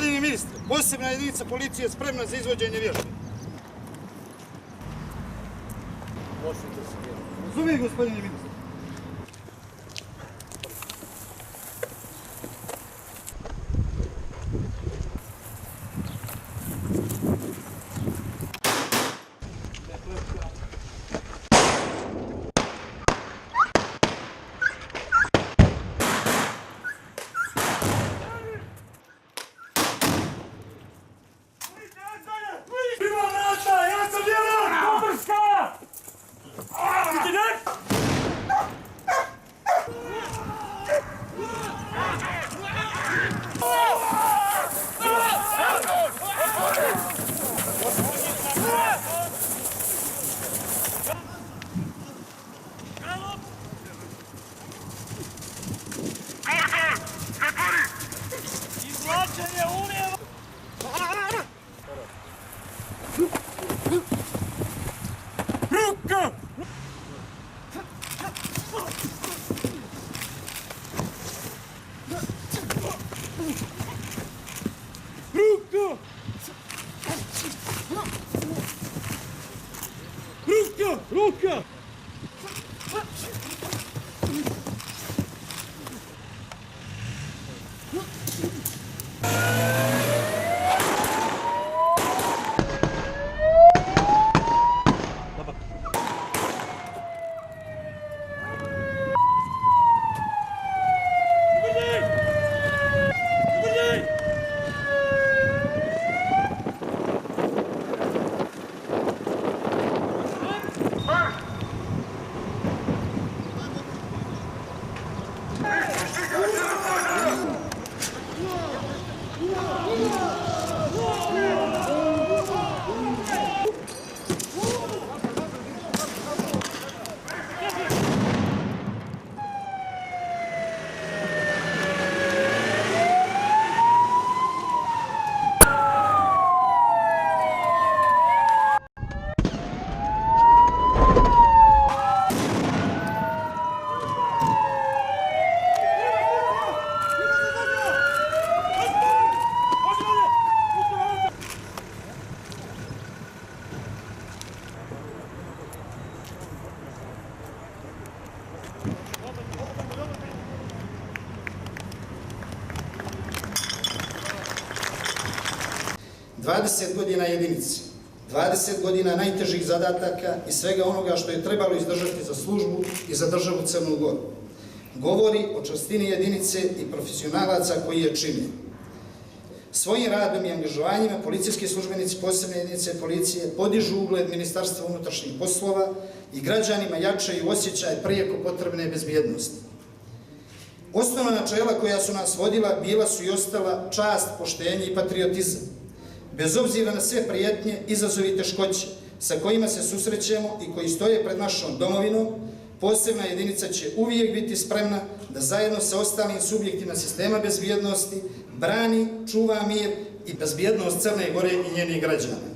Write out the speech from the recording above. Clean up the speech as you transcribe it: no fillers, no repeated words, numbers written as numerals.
Gospodine ministre, posebna jedinica policije je spremna za izvođenje vježbe. Razumijem, gospodine ministre. Рука! Dvadeset godina jedinice, 20 godina najtežih zadataka i svega onoga što je trebalo izdržati za službu i za državu Crnu Goru. Govori o čvrstini jedinice i profesionalaca koji je čine. Svojim radom i angažovanjima policijski službenici posebne jedinice policije podižu ugled Ministarstva unutrašnjih poslova i građanima jačaju osjećaj prijeko potrebne bezbjednosti. Osnovna načela koja su nas vodila bila su i ostala čast, poštenje i patriotizam. Bez obzira na sve prijetnje, izazove i teškoće sa kojima se susrećemo i koji stoje pred našom domovinom, posebna jedinica će uvijek biti spremna da zajedno sa ostalim subjektima sistema bezbjednosti brani, čuva mir i bezbjednost Crne Gore i njenih građana.